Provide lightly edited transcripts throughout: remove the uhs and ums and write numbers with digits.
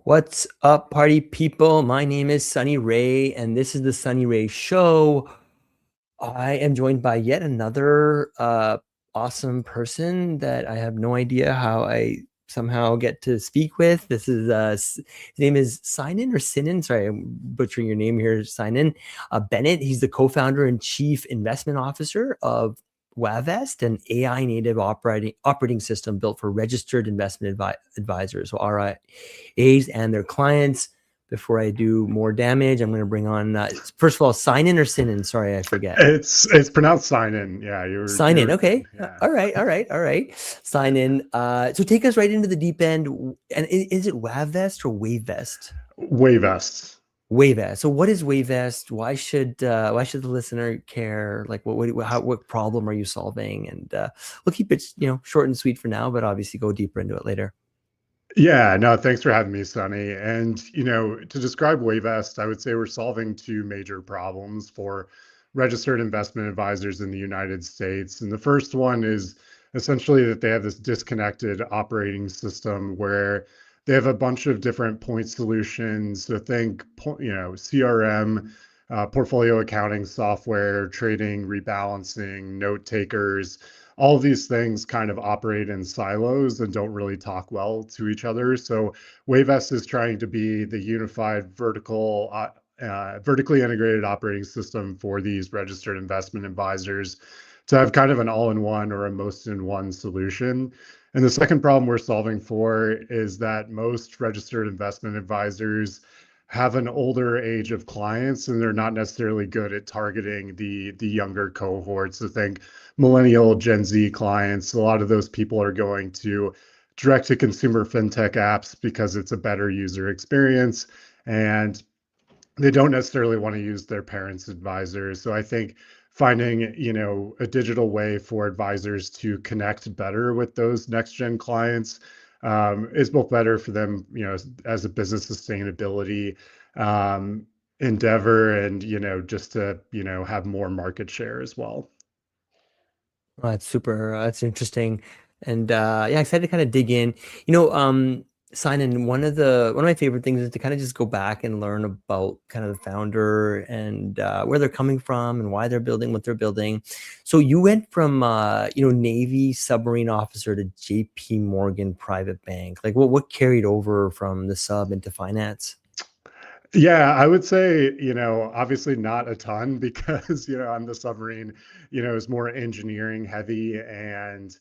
What's up, party people? My name is Sunny Ray, and this is the Sunny Ray Show. I am joined by yet another awesome person that I have no idea how I somehow get to speak with. This is his name is Sinon or Sinon. Sorry, I'm butchering your name here, Sinon. Bennett. He's the co-founder and chief investment officer of Wavvest, an AI native operating system built for registered investment advisors, so RIAs and their clients. Before I do more damage, I'm going to bring on, first of all, Sign-in or Sin-in? Sorry, I forget. It's pronounced sign in. Yeah, Sign in. you're good. Okay. Yeah. All right. All right. All right. Sign in. So take us right into the deep end. And is it Wavvest or Wavest? Wavvest. Wavest. So what is Wavest? Why should the listener care? Like what problem are you solving? And we'll keep it short and sweet for now, but obviously go deeper into it later. Yeah, no, thanks for having me, Sonny. And to describe Wavvest, I would say we're solving two major problems for registered investment advisors in the United States. And the first one is essentially that they have this disconnected operating system where they have a bunch of different point solutions. So think, CRM, portfolio accounting software, trading, rebalancing, note takers. All of these things kind of operate in silos and don't really talk well to each other. So Wavest is trying to be the unified vertically integrated operating system for these registered investment advisors to have kind of an all-in-one or a most-in-one solution. And the second problem we're solving for is that most registered investment advisors have an older age of clients and they're not necessarily good at targeting the younger cohorts. So think millennial Gen Z clients. A lot of those people are going to direct to consumer fintech apps because it's a better user experience and they don't necessarily want to use their parents' advisors. So I think finding, a digital way for advisors to connect better with those next gen clients is both better for them, as a business sustainability endeavor and, just to, have more market share as well. Oh, that's super. That's interesting, and yeah, excited to kind of dig in. You know, Simon, one of my favorite things is to kind of just go back and learn about kind of the founder and where they're coming from and why they're building what they're building. So you went from Navy submarine officer to J.P. Morgan private bank. Like, what carried over from the sub into finance? Yeah, I would say, obviously not a ton because, on the submarine, is more engineering heavy. And,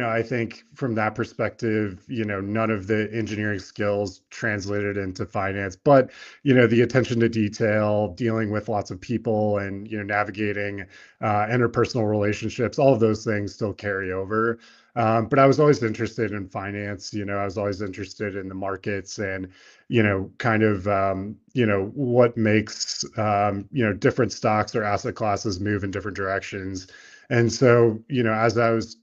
I think from that perspective, none of the engineering skills translated into finance, but, the attention to detail, dealing with lots of people and, navigating interpersonal relationships, all of those things still carry over. But I was always interested in finance, I was always interested in the markets and, kind of, what makes, different stocks or asset classes move in different directions. And so, as I was,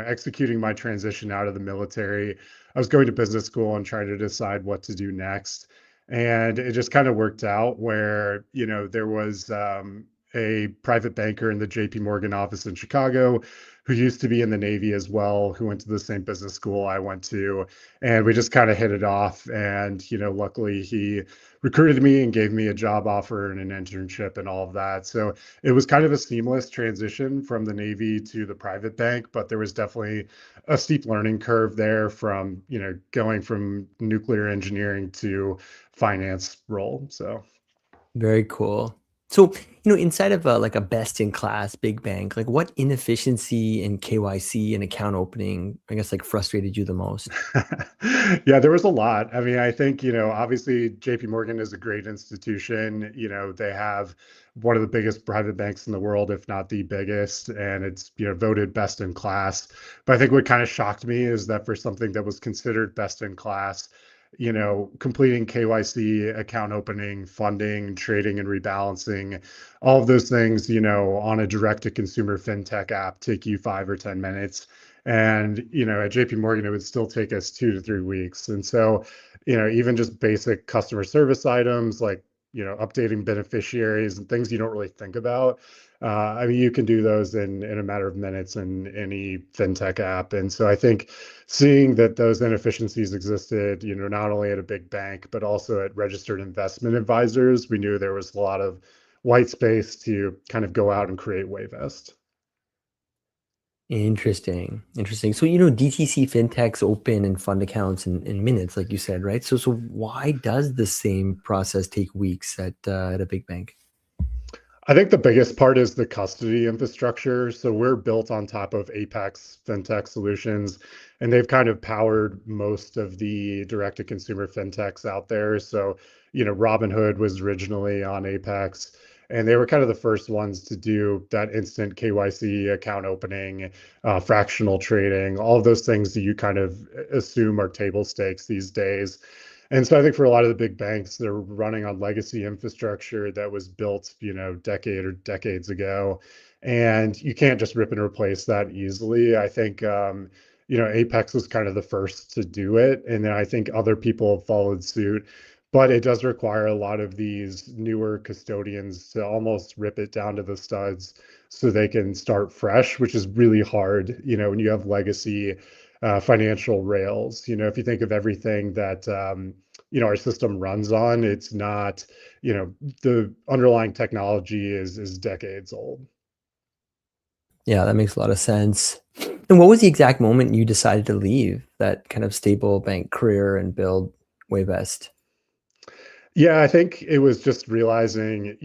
executing my transition out of the military, I was going to business school and trying to decide what to do next. And it just kind of worked out where, there was a private banker in the JP Morgan office in Chicago who used to be in the Navy as well, who went to the same business school I went to, and we just kind of hit it off. And luckily he recruited me and gave me a job offer and an internship and all of that. So it was kind of a seamless transition from the Navy to the private bank, but there was definitely a steep learning curve there from going from nuclear engineering to finance role. So Very cool. So, inside of like a best in class big bank, like what inefficiency in KYC and account opening, I guess, like frustrated you the most? yeah, there was a lot. I mean, I think, obviously JP Morgan is a great institution. They have one of the biggest private banks in the world, if not the biggest, and it's, voted best in class. But I think what kind of shocked me is that for something that was considered best in class, completing KYC, account opening, funding, trading, and rebalancing, all of those things, on a direct to consumer fintech app take you 5 or 10 minutes. And, at JP Morgan, it would still take us 2 to 3 weeks. And so, even just basic customer service items like, updating beneficiaries and things you don't really think about, I mean, you can do those in a matter of minutes in any fintech app. And so I think seeing that those inefficiencies existed, not only at a big bank, but also at registered investment advisors, we knew there was a lot of white space to kind of go out and create Wavvest. Interesting. Interesting. So, DTC fintechs open and fund accounts in minutes, like you said, right? So why does the same process take weeks at a big bank? I think the biggest part is the custody infrastructure. So we're built on top of Apex FinTech solutions, and they've kind of powered most of the direct-to-consumer fintechs out there. So, Robinhood was originally on Apex, and they were kind of the first ones to do that instant KYC account opening, fractional trading, all of those things that you kind of assume are table stakes these days. And so I think for a lot of the big banks, they're running on legacy infrastructure that was built, decade or decades ago. And you can't just rip and replace that easily. I think, Apex was kind of the first to do it. And then I think other people have followed suit. But it does require a lot of these newer custodians to almost rip it down to the studs so they can start fresh, which is really hard, when you have legacy financial rails. If you think of everything that our system runs on, it's not, the underlying technology is decades old. Yeah, that makes a lot of sense. And what was the exact moment you decided to leave that kind of stable bank career and build Wavvest? Yeah, I think it was just realizing,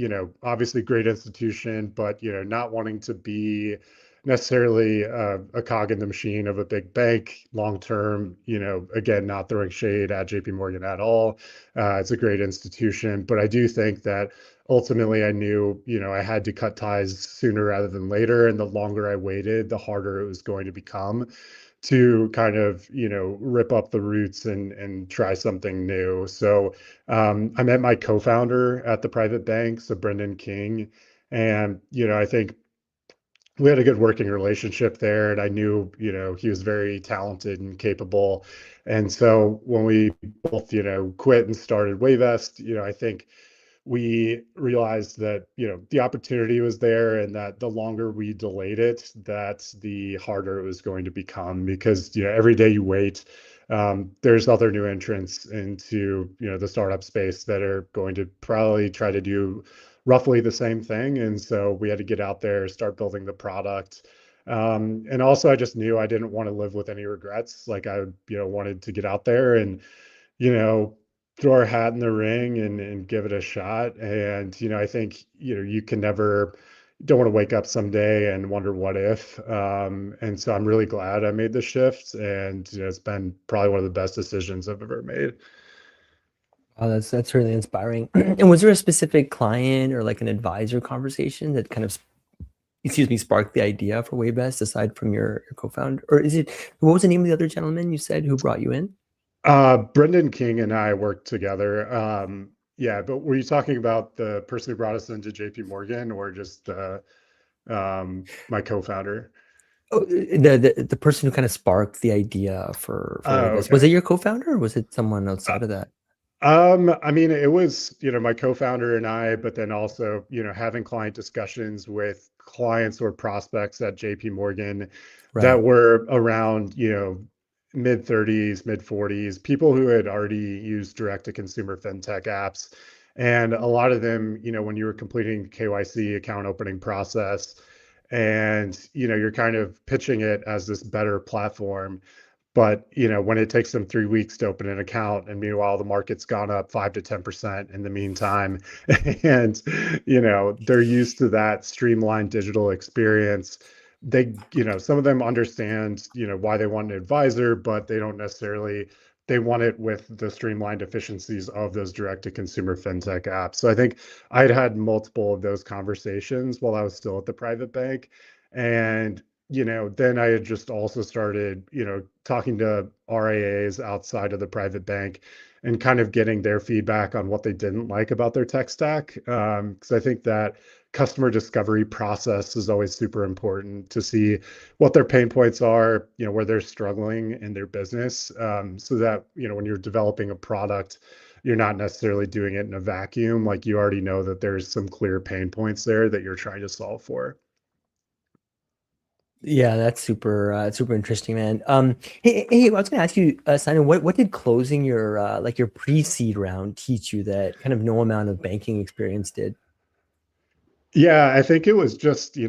obviously great institution, but, not wanting to be necessarily a cog in the machine of a big bank long term, again, not throwing shade at JP Morgan at all. It's a great institution, but I do think that ultimately I knew, I had to cut ties sooner rather than later. And the longer I waited, the harder it was going to become to kind of, rip up the roots and try something new. So I met my co-founder at the private bank, so Brendan King, and I think we had a good working relationship there, and I knew he was very talented and capable. And so when we both quit and started Wavvest, I think we realized that the opportunity was there, and that the longer we delayed it, that the harder it was going to become, because every day you wait, there's other new entrants into the startup space that are going to probably try to do roughly the same thing. And so we had to get out there, start building the product. And also I just knew I didn't want to live with any regrets. Like I wanted to get out there and you know, throw our hat in the ring and give it a shot. And, I think, you can never, don't want to wake up someday and wonder what if. And so I'm really glad I made the shift. And, it's been probably one of the best decisions I've ever made. Oh, that's really inspiring. And was there a specific client or like an advisor conversation that kind of, excuse me, sparked the idea for Waybest aside from your co-founder? Or is it, what was the name of the other gentleman you said who brought you in? Brendan King and I worked together. Yeah, but were you talking about the person who brought us into JP Morgan, or just my co-founder? Oh, the person who kind of sparked the idea for Oh, Wavest. Was okay. it your co-founder or was it someone outside of that? I mean, it was, my co-founder and I, but then also, having client discussions with clients or prospects at JP Morgan that Right. were around, mid 30s, mid 40s, people who had already used direct to consumer fintech apps. And a lot of them, when you were completing KYC account opening process, and, you're kind of pitching it as this better platform, but when it takes them 3 weeks to open an account, and meanwhile the market's gone up 5 to 10% in the meantime, and they're used to that streamlined digital experience. Some of them understand why they want an advisor, but they don't necessarily, they want it with the streamlined efficiencies of those direct to consumer fintech apps. So I think I'd had multiple of those conversations while I was still at the private bank. And then I had just also started, talking to RIAs outside of the private bank and kind of getting their feedback on what they didn't like about their tech stack. Because I think that customer discovery process is always super important to see what their pain points are, where they're struggling in their business, so that, when you're developing a product, you're not necessarily doing it in a vacuum. Like you already know that there's some clear pain points there that you're trying to solve for. Yeah, that's super interesting, man. Hey, I was gonna ask you, Simon, what did closing your like your pre-seed round teach you that kind of no amount of banking experience did? Yeah, I think it was just,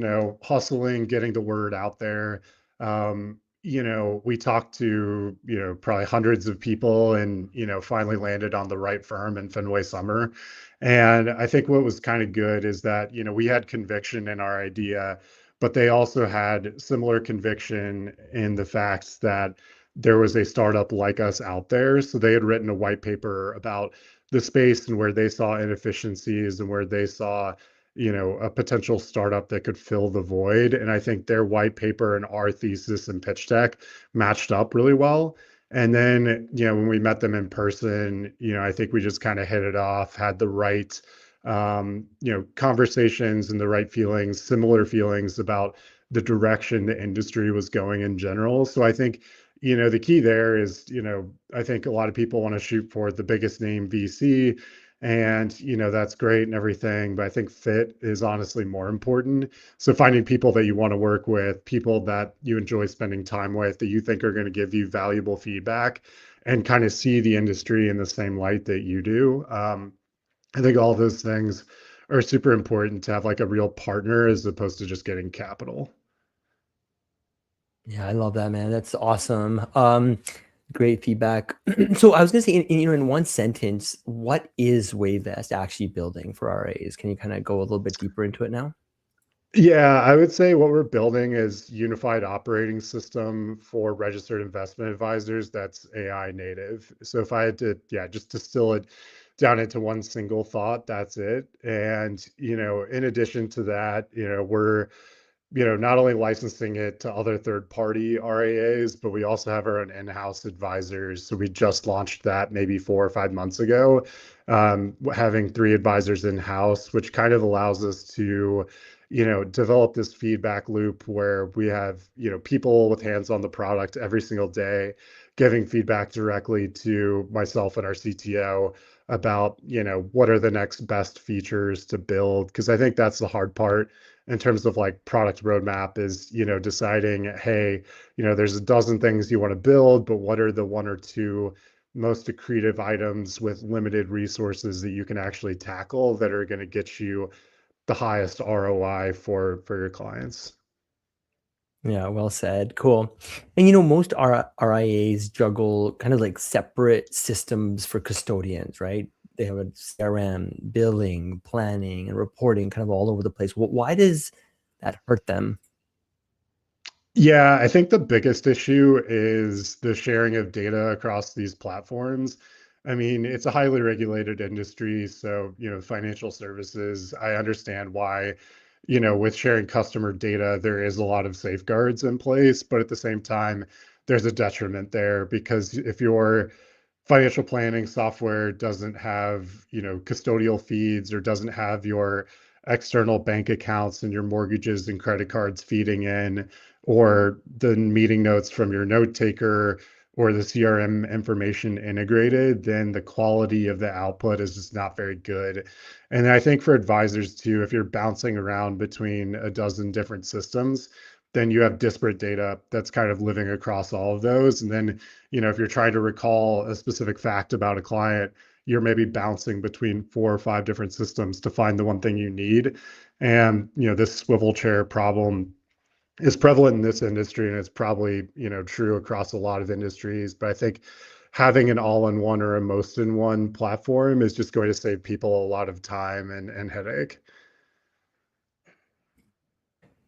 hustling, getting the word out there. We talked to, probably hundreds of people and, finally landed on the right firm in Fenway Summer. And I think what was kind of good is that, we had conviction in our idea, but they also had similar conviction in the fact that there was a startup like us out there. So they had written a white paper about the space and where they saw inefficiencies and where they saw a potential startup that could fill the void. And I think their white paper and our thesis and pitch deck matched up really well. And then, when we met them in person, I think we just kind of hit it off, had the right, conversations and the right feelings, similar feelings about the direction the industry was going in general. So I think, the key there is, I think a lot of people want to shoot for the biggest name VC, and that's great and everything, but I think fit is honestly more important. So finding people that you want to work with, people that you enjoy spending time with, that you think are going to give you valuable feedback and kind of see the industry in the same light that you do. I think all those things are super important to have like a real partner as opposed to just getting capital. Yeah, I love that, man. That's awesome. Great feedback. So I was gonna say, in one sentence, what is Wavvest actually building for RAs? Can you kind of go a little bit deeper into it now? Yeah, I would say what we're building is unified operating system for registered investment advisors that's AI native. So if I had to, yeah, just distill it down into one single thought, that's it. And, in addition to that, we're not only licensing it to other third-party RIAs, but we also have our own in-house advisors. So we just launched that maybe 4 or 5 months ago, having 3 advisors in-house, which kind of allows us to, develop this feedback loop where we have, people with hands on the product every single day, giving feedback directly to myself and our CTO about, what are the next best features to build. Because I think that's the hard part in terms of like product roadmap is, deciding, hey, there's a dozen things you want to build, but what are the 1 or 2 most accretive items with limited resources that you can actually tackle that are going to get you the highest ROI for your clients? Yeah, well said. Cool. And most RIAs juggle kind of like separate systems for custodians, right? They have a CRM, billing, planning, and reporting kind of all over the place. Why does that hurt them? Yeah, I think the biggest issue is the sharing of data across these platforms. I mean, it's a highly regulated industry, so, financial services, I understand why, with sharing customer data, there is a lot of safeguards in place, but at the same time, there's a detriment there because if you're financial planning software doesn't have, custodial feeds or doesn't have your external bank accounts and your mortgages and credit cards feeding in, or the meeting notes from your note taker or the CRM information integrated, then the quality of the output is just not very good. And I think for advisors too, if you're bouncing around between a dozen different systems, then you have disparate data that's kind of living across all of those. And then if you're trying to recall a specific fact about a client, you're maybe bouncing between 4 or 5 different systems to find the one thing you need. And, this swivel chair problem is prevalent in this industry, and it's probably, true across a lot of industries. But I think having an all-in-one or a most-in-one platform is just going to save people a lot of time and headache.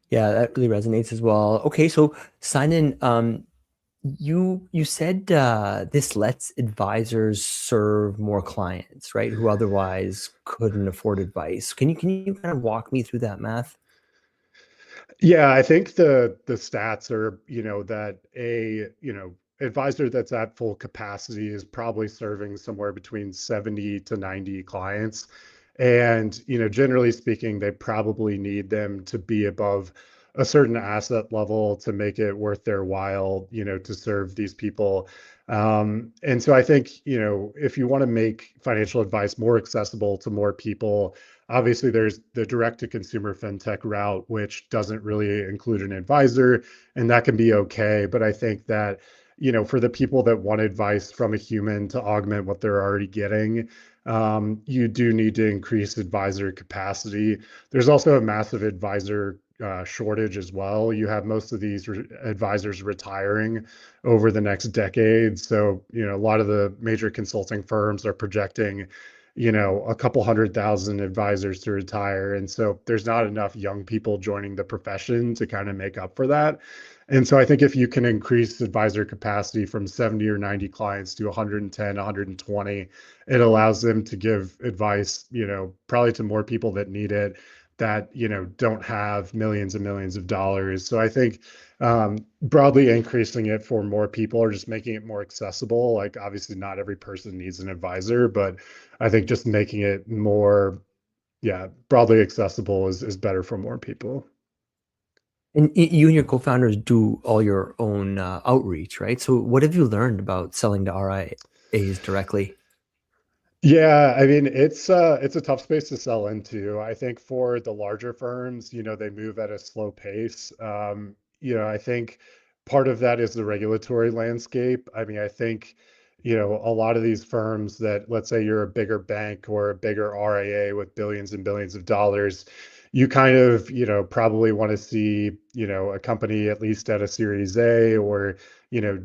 Yeah, that really resonates as well. Okay, so Simon, you said this lets advisors serve more clients, right? Who otherwise couldn't afford advice. Can you kind of walk me through that math? Yeah, I think the stats are, that advisor that's at full capacity is probably serving somewhere between 70 to 90 clients. And, generally speaking, they probably need them to be above a certain asset level to make it worth their while, to serve these people. And so I think, if you want to make financial advice more accessible to more people, obviously there's the direct to consumer fintech route, which doesn't really include an advisor, and that can be okay. But I think that, for the people that want advice from a human to augment what they're already getting, you do need to increase advisor capacity. There's also a massive advisor shortage as well. You have most of these advisors retiring over the next decade. So, a lot of the major consulting firms are projecting, a couple 100,000 advisors to retire. And so there's not enough young people joining the profession to kind of make up for that. And so I think if you can increase advisor capacity from 70 or 90 clients to 110, 120, it allows them to give advice, probably to more people that need it, that, don't have millions and millions of dollars. So I think broadly increasing it for more people or just making it more accessible. Like, obviously not every person needs an advisor, but I think just making it more, yeah, broadly accessible is better for more people. And you and your co-founders do all your own outreach, right? So what have you learned about selling to RIAs directly? Yeah, I mean, it's a tough space to sell into. I think for the larger firms, they move at a slow pace. I think part of that is the regulatory landscape. I mean, I think, a lot of these firms that, let's say you're a bigger bank or a bigger RIA with billions and billions of dollars, you kind of, probably want to see, a company at least at a Series A, or,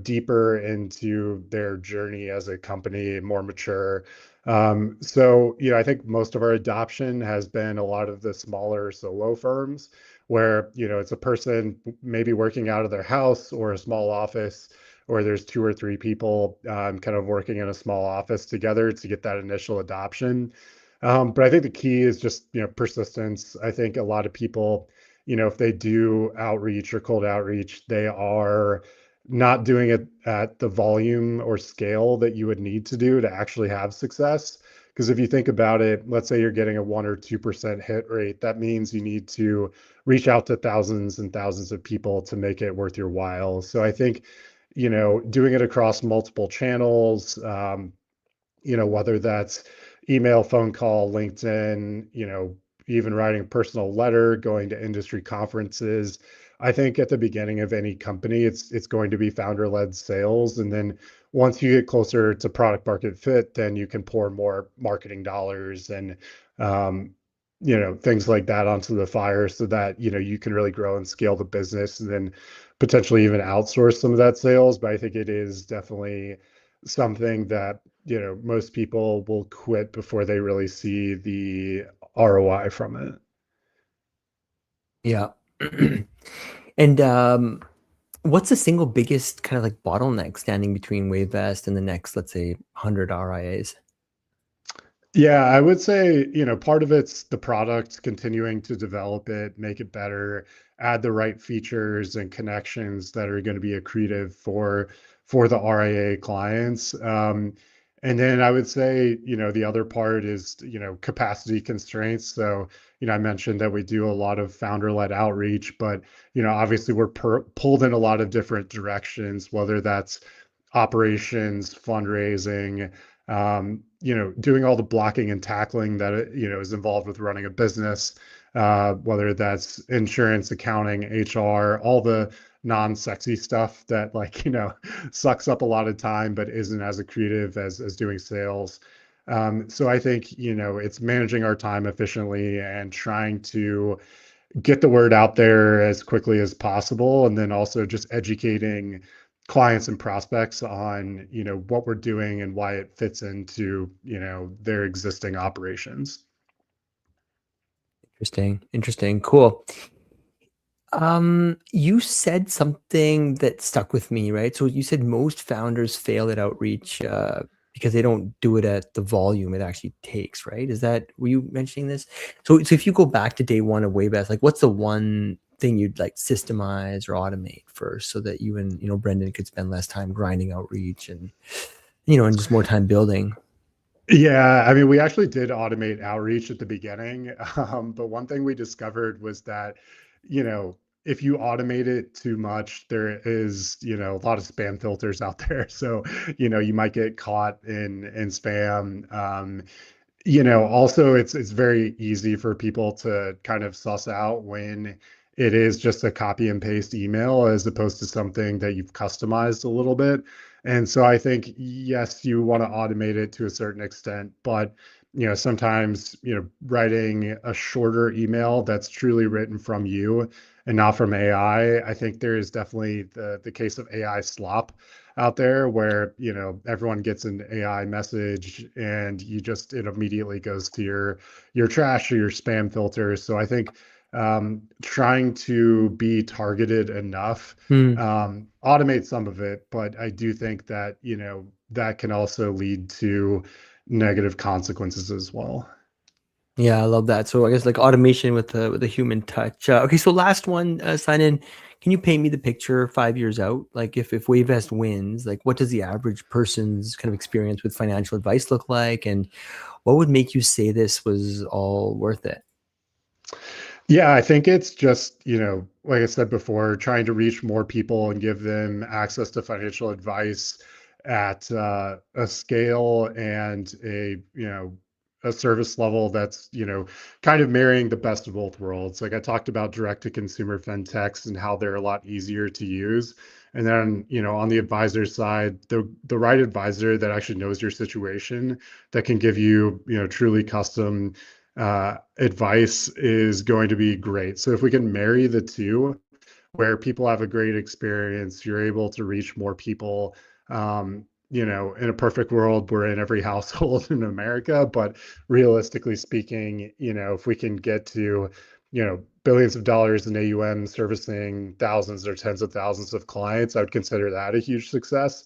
deeper into their journey as a company, more mature. So, I think most of our adoption has been a lot of the smaller solo firms where, it's a person maybe working out of their house or a small office, or there's two or three people kind of working in a small office together to get that initial adoption. But I think the key is just, persistence. I think a lot of people, if they do outreach or cold outreach, they are not doing it at the volume or scale that you would need to do to actually have success. Because if you think about it, let's say you're getting a 1 or 2% hit rate, that means you need to reach out to thousands and thousands of people to make it worth your while. So I think, doing it across multiple channels, whether that's email, phone call, LinkedIn, even writing a personal letter, going to industry conferences. I think at the beginning of any company, it's going to be founder-led sales. And then once you get closer to product market fit, then you can pour more marketing dollars and things like that onto the fire so that, you can really grow and scale the business and then potentially even outsource some of that sales. But I think it is definitely something that, most people will quit before they really see the ROI from it. Yeah. And what's the single biggest kind of like bottleneck standing between Wavvest and the next, let's say, 100 RIAs? Yeah, I would say, part of it's the product, continuing to develop it, make it better, add the right features and connections that are going to be accretive for the RIA clients. And then I would say, the other part is, capacity constraints. So, I mentioned that we do a lot of founder-led outreach, but, obviously we're pulled in a lot of different directions, whether that's operations, fundraising, doing all the blocking and tackling that is involved with running a business, whether that's insurance, accounting, HR, all the non-sexy stuff that, like, sucks up a lot of time but isn't as accretive as doing sales. So I think, it's managing our time efficiently and trying to get the word out there as quickly as possible, and then also just educating clients and prospects on, what we're doing and why it fits into, their existing operations. Interesting. Interesting. Cool. You said something that stuck with me, right? So you said most founders fail at outreach because they don't do it at the volume it actually takes, right? Were you mentioning this? So if you go back to day one of Wavvest, like what's the one thing you'd like systemize or automate first so that you and, Brendan could spend less time grinding outreach and, and just more time building? Yeah, I mean, we actually did automate outreach at the beginning, but one thing we discovered was that, you know, if you automate it too much, there is, a lot of spam filters out there. So, you might get caught in spam. Also it's very easy for people to kind of suss out when it is just a copy and paste email as opposed to something that you've customized a little bit. And so I think, yes, you want to automate it to a certain extent, but sometimes, writing a shorter email that's truly written from you and not from AI. I think there is definitely the case of AI slop out there where everyone gets an AI message and it immediately goes to your trash or your spam filters. So I think trying to be targeted enough, Hmm. automate some of it, but I do think that that can also lead to negative consequences as well. Yeah, I love that. So I guess like automation with a human touch. Okay, so last one, sign in. Can you paint me the picture 5 years out? Like if Wavvest wins, like what does the average person's kind of experience with financial advice look like? And what would make you say this was all worth it? Yeah, I think it's just, like I said before, trying to reach more people and give them access to financial advice at a scale and a service level that's, kind of marrying the best of both worlds. Like I talked about direct to consumer fintechs and how they're a lot easier to use. And then, on the advisor side, the right advisor that actually knows your situation that can give you, truly custom advice is going to be great. So if we can marry the two, where people have a great experience, you're able to reach more people. In a perfect world, we're in every household in America, but realistically speaking, if we can get to, billions of dollars in AUM servicing thousands or tens of thousands of clients, I would consider that a huge success.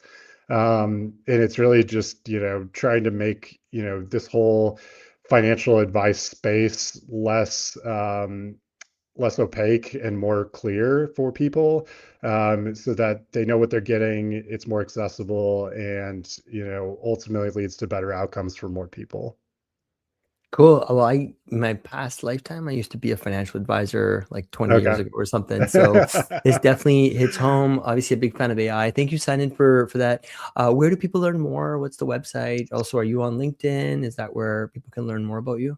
And it's really just, trying to make, this whole financial advice space less opaque and more clear for people, so that they know what they're getting. It's more accessible and, ultimately leads to better outcomes for more people. Cool. Well, in my past lifetime, I used to be a financial advisor like 20 years Okay. ago or something. So this definitely hits home. Obviously, a big fan of AI. Thank you, Simon, for that. Where do people learn more? What's the website? Also, are you on LinkedIn? Is that where people can learn more about you?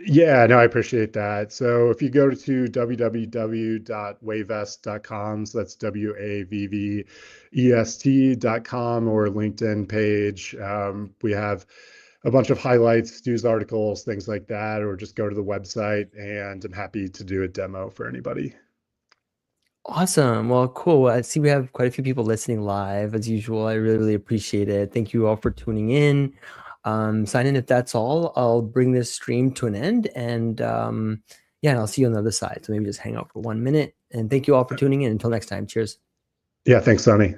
Yeah, no, I appreciate that. So if you go to www.wavvest.com, so that's WAVVEST.com, or LinkedIn page, we have a bunch of highlights, news articles, things like that, or just go to the website and I'm happy to do a demo for anybody. Awesome. Well, cool. I see we have quite a few people listening live as usual. I really, really appreciate it. Thank you all for tuning in. Sign in if that's all. I'll bring this stream to an end and yeah, and I'll see you on the other side. So maybe just hang out for 1 minute. And thank you all for tuning in. Until next time. Cheers. Yeah, thanks, Sonny.